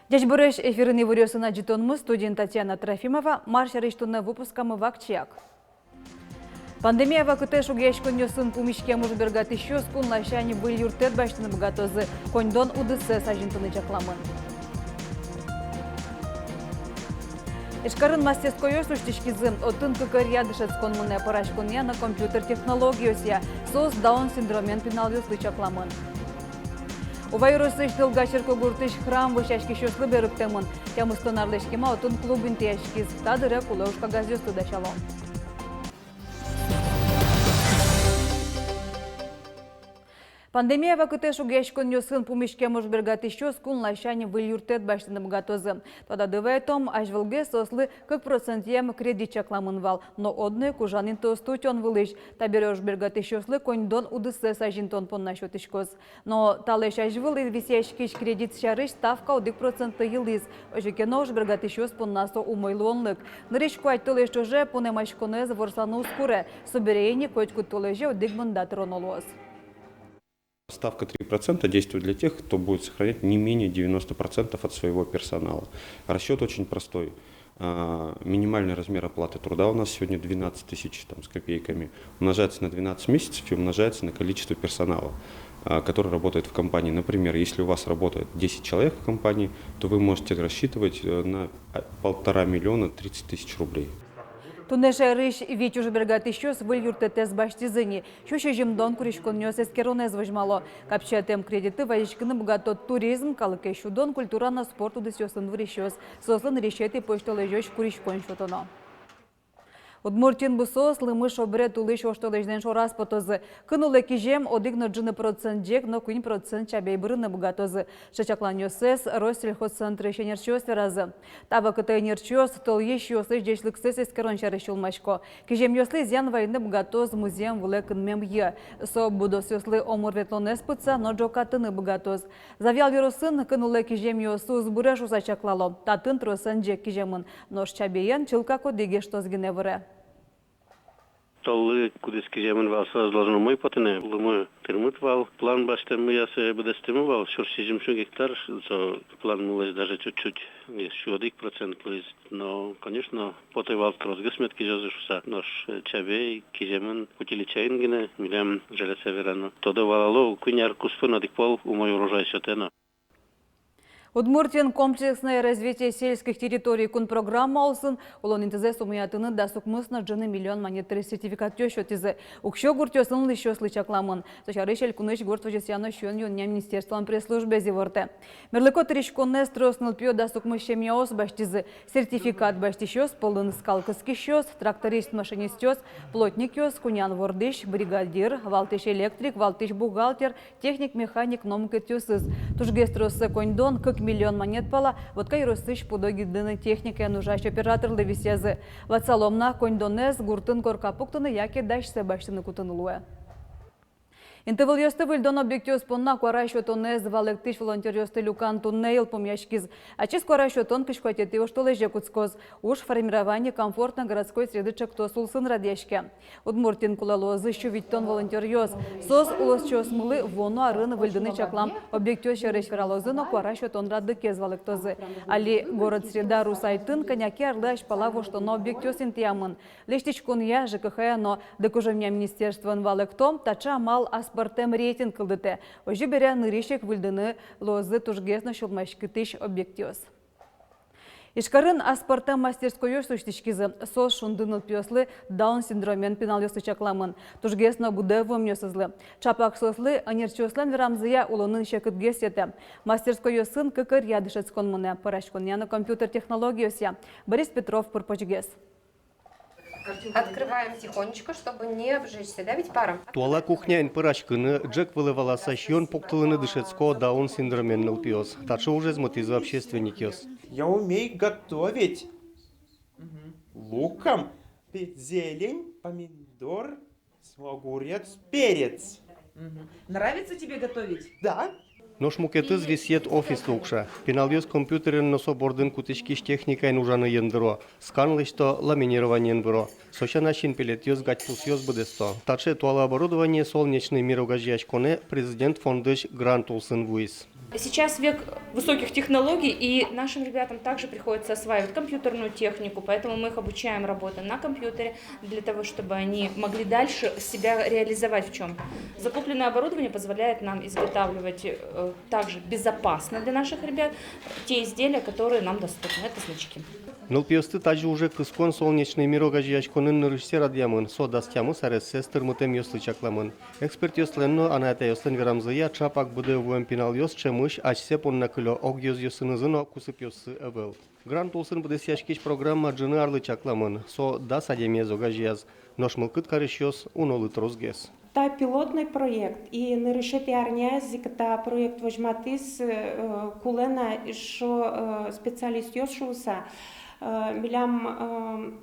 Дежбуреш эфирный вырёсына житонмы студент Татьяна Трофимова маршариштуны выпускамы вакчияк. Пандемия вакыты шугешкуньо сын пумишкемуж бергат еще скун лащани был юртет баштыны богатозы коньдон удысы сажинтыны чакламын. Ишкарын мастерскойо суштишкизым отын кыкарья дышет сконмыне парашкуния на компьютер технологиосия сос даун синдромен пиналвюслы чакламын. Увайросыш тылгачырко гуртыш храм вышашки шослы беруктемын. Тямыстонарлешкима отын клубын тияшкиз. Тадыра кулаушка газёсты дашалом. Пандемия вакыты шугешкон сын пумишкемуж бергат еще скун лащани был юртет баштыны богатозы. Тода дывайтом ажвылге сослы как процентьем кредит чакламын вал. Но одны кужанин тостутен вылыш. Таберёж бергат еще слы коньдон удысы сажинтон пон на счет ишкоз. Но талеш ажвыл и висящкиш кредит шарыш ставка удык процента елиз. Ожекенож бергат еще спон насо умойлонлык. Нырышку айтылеш уже понемашконез ворсану скуре. Соберейни котьку толеже удык мандатронолоз. Ставка 3% действует для тех, кто будет сохранять не менее 90% от своего персонала. Расчет очень простой. Минимальный размер оплаты труда у нас сегодня 12 тысяч с копейками. Умножается на 12 месяцев и умножается на количество персонала, который работает в компании. Например, если у вас работает 10 человек в компании, то вы можете рассчитывать на 1,5 миллиона 30 тысяч рублей. Тунеша рыш ведь уже бергат еще с выльюртетес баштизыни. Шуще жемдон куришкон нёс эскеронез вожмало. Капчатем кредиты вайшкины богато туризм, калыке шудон культура на спорту десёсын врещёс. Сослан решеты поштолежёш куришкон шотоно. Удмуртин бусос лымыш обрет улыш оштолежден шорас потозы. Кынулы кижем одигно джины процент джек, но кунь процент чабей брыны богатозы. Шачаклан ёсес, Россельхозцентры шенерчёс разы. Таба кытай нерчёс, тол еш ёслыш дешлыксес эскерон шарышыл машко. Кижем ёслы зян войны богатоз музеем влекын мем е. Со будос ёслы омурветлонес пыца, но джокатыны богатоз. Завял вирусын, кынулы кижем ёсу сбуреш усачаклало. Татын тросан джек кижемын. Нож чабеян чылкако дегештоз геневре. Толы кудыски жемын валса должно мой потене лымы тырмыт вал план баштем ясы бдестем вал шурсижим шу гектар со план мулез даже чуть-чуть еще 1% но конечно потай вал трозгы сметки жазышуса наш чабей кижемын утиличайын гине милем желесе верано тода валало куняр куспын адикпол умой урожай шотена. Удмуртин комплексное развитие сельских территорий кун программа алсын, улон интезес умиятыны дасук мысна джины миллион монетары сертификат тёшот изы. Укшо гуртёсын лишо слычакламын. Сочарышель куныш гуртвожесяно шон юння министерством пресс-службе зиворте. Мерлыко тришконне стросныл пьё дасук мыщемьяос баштизы. Сертификат баштищёс, полын скалкыскищёс, тракторист машинистёс, плотникёс, кунян вордыш, бригадир, валтыш электрик, валтыш бухгалтер, техник-механик, номкетёсыз. Тужгестросы коньдон, как миллион монет пала, вот кайросыш пудоги дыны техника нужащ оператор левисезы. Вацаломна коньдонез гуртын коркапуктыны яке дашсе баштыны кутынылуэ. Интывыл ёсты выльдон объектёс понна куарайшо тоннез валектыш волонтер ёсты люкан туннейл помяшкиз. А чиз куарайшо тон кышкватеты оштолеже куцкоз. Уж формирование комфортно городской среды чекто сулсын радешке. Удмуртин кулалозы щувить тон волонтер ёс. Соз улос чёс мылы вону арын выльдыны чаклам объектёс шереш вералозы, но куарайшо тон рады кез валектозы. Али город среда русайтын коняки арлаш палаво, что но объектёс интиамын. Лештичкун я ЖКХ, но докужевня министерствон валектом тача мал спортем рейтинг кылдыте. Ожи бере ныришек выльдыны лозы тужгесно шулмашкытыш объектёс. Ишкарын аспортем мастерскойош суштишкизы сос шундыныл пьослы даун синдромен пенал ёсы чакламын. Тужгесно будевым ёсызлы. Чапак сослы анерчослен верамзыя улонын шекытгесеті. Мастерскойосын кыкыр ядышецкон мыне. Парашконяны компьютер технологияся. Борис Петров пырпочгес. Открываем тихонечко, чтобы не обжечься, да, ведь паром? Туала кухня пырашкыны джек вылывала сащен поктылыны дышецко даун синдроменный пьёс. Тачо уже змотизу общественник ёс. Я умею готовить. Луком, зелень, помидор, огурец, перец. Нравится тебе готовить? Да. Нож мукетыз висет офис лукша. Пеналёс компьютерен носо бордын кутышкиш техникайн ужаны ендро. Сканлышто ламинированиен бро. Соша начин пелетёс гатьтусёс бдесто. Таче туала оборудование солнечный мирогажьяч коне президент фондыш грант улсын вуис. Сейчас век высоких технологий, и нашим ребятам также приходится осваивать компьютерную технику, поэтому мы их обучаем работе на компьютере, для того, чтобы они могли дальше себя реализовать в чем. Закупленное оборудование позволяет нам изготавливать также безопасно для наших ребят те изделия, которые нам доступны. Это значки. Нылпиосты также уже кыскон солнечный мирога жияшконын нырышсе радиамын, со дастямы сарессе стырмытем ёслычакламын. Эксперт ёсленно аната ёслен верамзыя чапак буде вуем пинал ёс чемыш ачсе понна кыло ог ёз ёсынызыно кусып ёсы эвел. Грант улсын буде сяшкиш программа джыны арлычакламын, со да садеме зога жияз, ношмылкыт карыш ёс унолыт розгес. Та пилотный проект, и на решете арнязи, когда проект возьматис, кулена, что специалист ёшуса, милям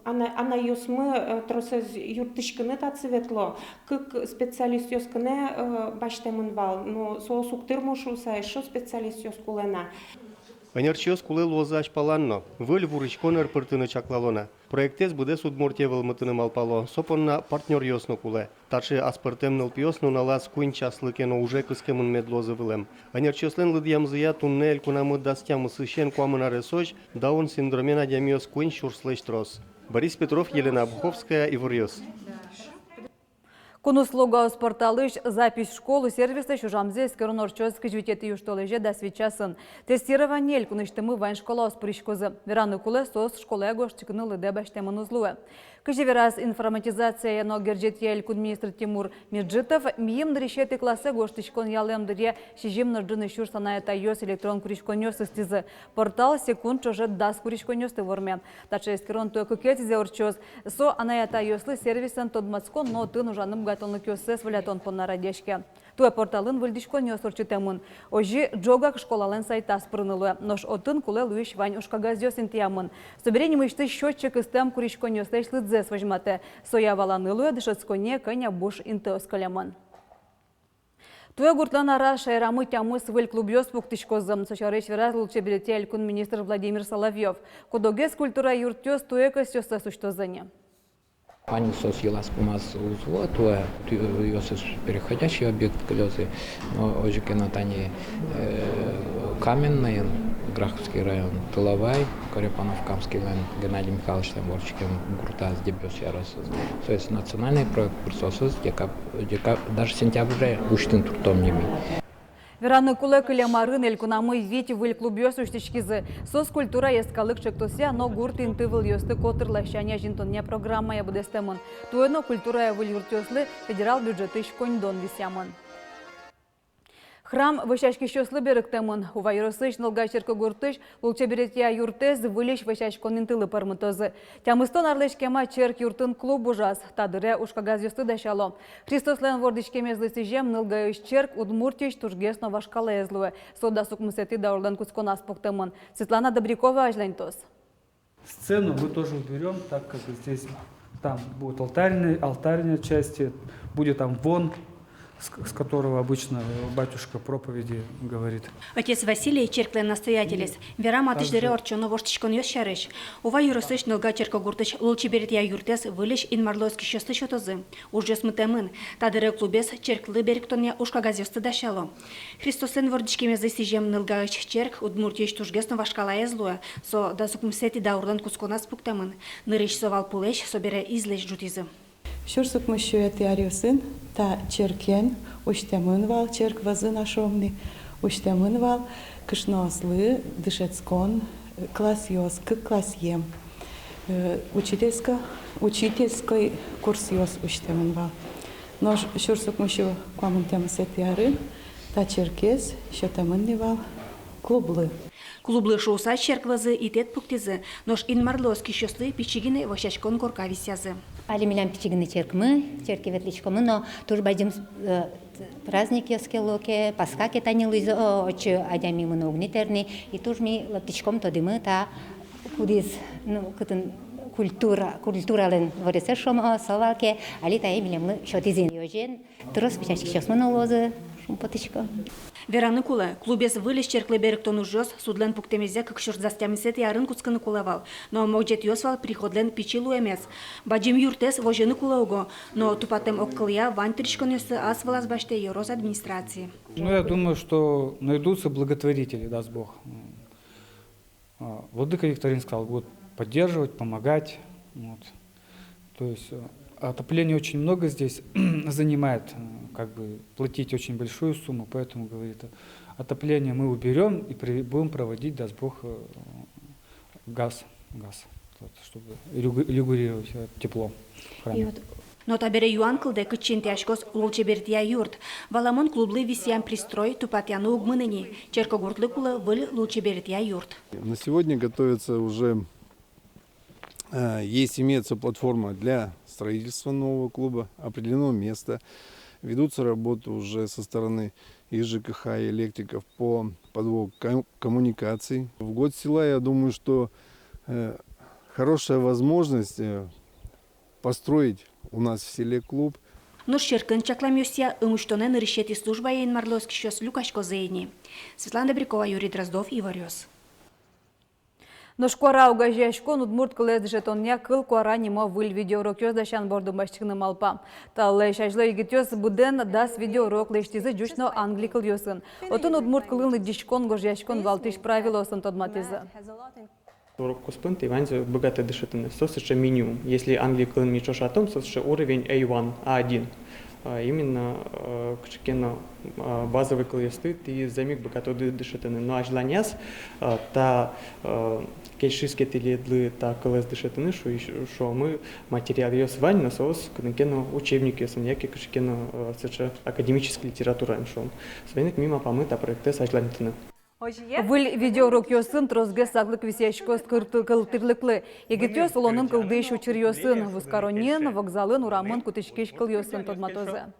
ана ёсмы тросез юртышкыны тацветло, как специалист ёскыне баштемын вал, но соосуктыр мушуса, что специалист ёс кулена. Энерчиос куле лоза ашпаланно, выль вурычкон эрпыртыны чаклалона. Проектес буде судмуртия вылмытыны малпало, сопонна партнер ёсно куле. Тачы аспыртем нылпиос нуналас куин часлыкено уже кыскемын медлозы вылем. Энерчиослен лыдьямзыя туннель кунамы дастямы сыщен куамына ресоч, да он синдромен адямиос куин шурслэч трос. Борис Петров, Елена Обуховская, Ивурьос. Конуслуга спорталыш запись в школу сервиса Чужамзе скоронорчёск жвитеты юштолеже да свечасын. Тестирование куныштымы вайн школа спришкозы. Вераны куле сос школе гоштикны лыде баштемын узлуы. Кыжевераз информатизация но герджетель кудминистр Тимур Меджитов мием дрешеты классы гоштичкон ялем дыре шижим нырджыны шур санаята ёс электрон куришконёс истизы. Портал секунд чожет дас куришконёс ты ворме. Таче эскерон той кукетизе орчоз. Со анаята ёслы сервисан тодмацкон но ты нужаным гатонлык ёсес валятон понна радешке. Туе порталын выльдишконёс орчитемын. Ожи джогак школален сайтас прынылы. Нош отын куле луиш вань ушкагаз интиямын. Соберением ишты счетчик истем куришконёс лыдзе сважмате. Соя валанылуе дышецконе коня буш интеоскалямын. Туе гуртлан ара шайрамы тямыс выль клубьёс пуктышкозым. Сочарыш вераз лучше билетель кун министр Владимир Соловьев. Кудогес культура юртёс туе костёса суштозыне. Пани сосилась у нас узло, то есть переходящий объект колесы, но уже кинотани Каменный, Граховский район, Тыловай, Корепанов-Камский район, Геннадий Михайлович Тамборчикин, Гуртас, Дебюс, Ярос. То есть национальный проект присутствует, даже сентября уштын туртом ними. Вераны куле кылямарын элькунамы вети выль клубьёс уштичкизы. Сос культура ескалык чектося, но гурт инты выл ёсты котырлащаня жинтоння программа я будестемын. Туэно культура выль юртёслы федерал бюджеты шконьдон висямын. Храм вышачки щослы беректемын. Ува юрысыч нылгачерка гуртыш лучше беретия юртез вылеш вышачкон интылы пармытозы. Тямыстон арлешкема черк юртын клуб ужас. Тадыре ушкагаз ёсты дашало. Христослен вордичкеме злысыжем нылгайыш черк удмуртич тургесно вашкала езлуе. Сода сукмысети даурдан кусконас поктемын. Светлана Добрякова, Ажлянтос. Сцену мы тоже уберем, так как здесь там будет алтарная часть, будет там вон, с которого обычно батюшка проповеди говорит. Отец Василий черклен настоятелес. Вера матышдыре орчону воштичкон ёс шарыш. Ува юрысыч нылга черка гуртыч лучи берет я юртес вылеш инмарлойски шосты шотозы. Ужжёс мытемын. Тадыре клубес черклы беректоне ушкагаз ёсты дашало. Христосен вордичкеме засижем нылгаыч черк удмуртьёч тужгесно вашкала езлуя. Со да сукмсети да урлан кусконас пуктемын. Нырыш совал пулеш собере излеш жутизы. Шурсук мышуэты ариосын, та черкен, уштемын вал, черк вазы нашомны, уштемын вал, кышнослы, дышецкон, класс ёс, к класс ем. Учительский курс ёс уштемын вал. Но шурсук мышу куамын темысеты ары, та черкес, шотемын вал, клублы. Клублы шоуса черквазы и тет пуктизы, нож инмарлоски щослы пичигины вощачкон горка висязы. Али милям пичигины черкмы, черки ветличкомы, но туж байдем праздники скелоке, паскаке танилы очи адями мы огнитерни, и туж ми лаптичком тодымы та кудис, ну, кытын культурален варесешом салаке, али та эмилям мы шотизин йожен, трос пичачки щосмы налозы, шумпотычка. Вераны кулы, клубес вылез черклы беректон ужёс, судлен пуктемезе кыкшур застямисет ярын куцканы кулавал. Но могжет ёсвал приходлен пичилу эмес. Баджим юртес вожены кулауго, но тупатем оккылья вань тричкон ёсы ас вылаз баште ёроз администрации. Ну, я думаю, что найдутся благотворители, даст Бог. Владыка Викторин сказал, будут поддерживать, помогать. Вот. То есть отопление очень много здесь занимает, как бы платить очень большую сумму, поэтому, говорит, отопление мы уберем и будем проводить, даст Бог, газ, вот, чтобы регулировать тепло в храме. Но табере юан кылды кычин тяжкос лулчебертия юрт. Валамон клублы висян пристрой тупатяну угмыныни. Черкогуртлы кулы выль лулчебертия юрт. На сегодня готовится уже, имеется платформа для строительства нового клуба, определено место. Ведутся работы уже со стороны и ЖКХ, и электриков по подводу коммуникаций. В год села, я думаю, что хорошая возможность построить у нас в селе клуб. Нур Шеркин чакламюсия умуштонен решети служба ейн марловский щас Люкашко зейни. Светлана Добрякова, Юрий Дроздов, Иварёс. Но шкора угажешкон удмурт кылез жетоння кыл куара нимо выл видеоурок ёздашан борду башчыгны малпа. Таллы шажлы егитёс буден дас видеоурок лештизы жучно англикыл ёсын. Отын удмурт кылын дишкон гожешкон валтыш правилосын тодматизы. Урок куспынт иванзе богатый дышитный. Сосише минимум. Если Англия кылын мичош атом, сосише уровень A1, A1. Именно кшикено базовый клаестыт и замик богатый дышитный. Но ажланяс та кейшиске теледлы та класс дышитный, что мы материал ее свань на соус кнекено учебники самняки кшикено соча академическая литература шо. Свайник мимо помыта проекты с ажланитны. Выл видеоурок ёсын трозге саглык висяшкос кылтырлыклы. Егетёс улонын кылдыш учыр ёсын, вускаронен, вокзалын урамын кутышкеш кыл ёсын тодматозы.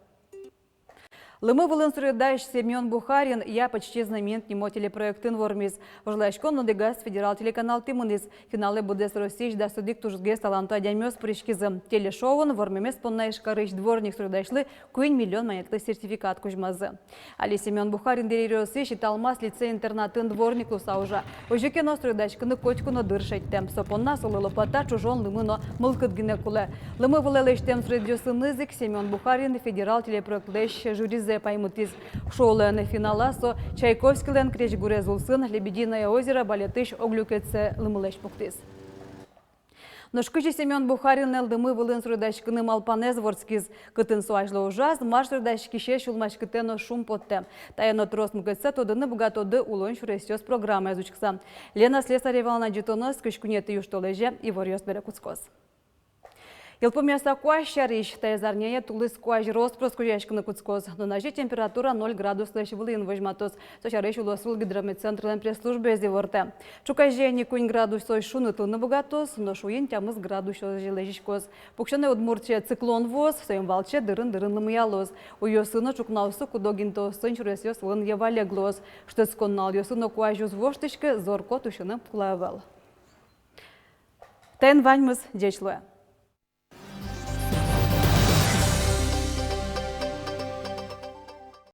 Лымы вылын сұрыдайш Семен Бухарин я почти знамент немо телепроектын вормиз. Вожлайшкон нодыгас федерал телеканал тимыныз. Финалы будес Росич да судик тужге саланта дямёс пришкизы. Телешоуын вормемес поннайш карыш дворник сұрыдайшлы 1 миллион монетлы сертификат кужмазы. Али Семен Бухарин дери Росич италмас лицей интернатын дворник лусаужа. Ожекено сұрыдайшкыны котькуно дыршайтты. Сопонна солы лопата чужон лымыно мылкыт гинекулы. Лымы вылелештем сұрыдёсынызык Семен Бухарин федерал телепроектлеш жюриз паймутиз шоулен финала со Чайковскийлен кречгурез улсын Лебединое озеро балетыш оглюкетсе лымылеш пуктиз. Ношкычи Семен Бухарин элдымы вылын сұрыдашкыны малпанез ворскиз. Кытын суажлы ужаз, маш сұрыдашкише шулмашкытено шум потте. Таяно трос мукетсе тодыны бугатоды улон шуресёс программа язучкса. Лена Слесаревална Джитонос кышкунеты юштолеже и ворёс берекуцкоз. Елпомяса куащарищ, таязарнее тулыс куащ роспрос куяшканы куцкоз. Но нажи температура 0 градус лэш вылын вожматос. Сочарыш улосрул гидрометцентрален пресс-службе зеворте. Чукажени кунь градус сой шуны тылны бугатос, но шуин тямыз градус жилежишкоз. Пукшаны удмуртче циклон воз, в своем валче дырын-дырын лымыялоз. У ёсына чукнаусы кудогинто сын чуресёс вылын евалеглоз. Что сконнал ёсына куащуз воштышке зорко тушыны пулавел. Тен ваньмыз дечлуя.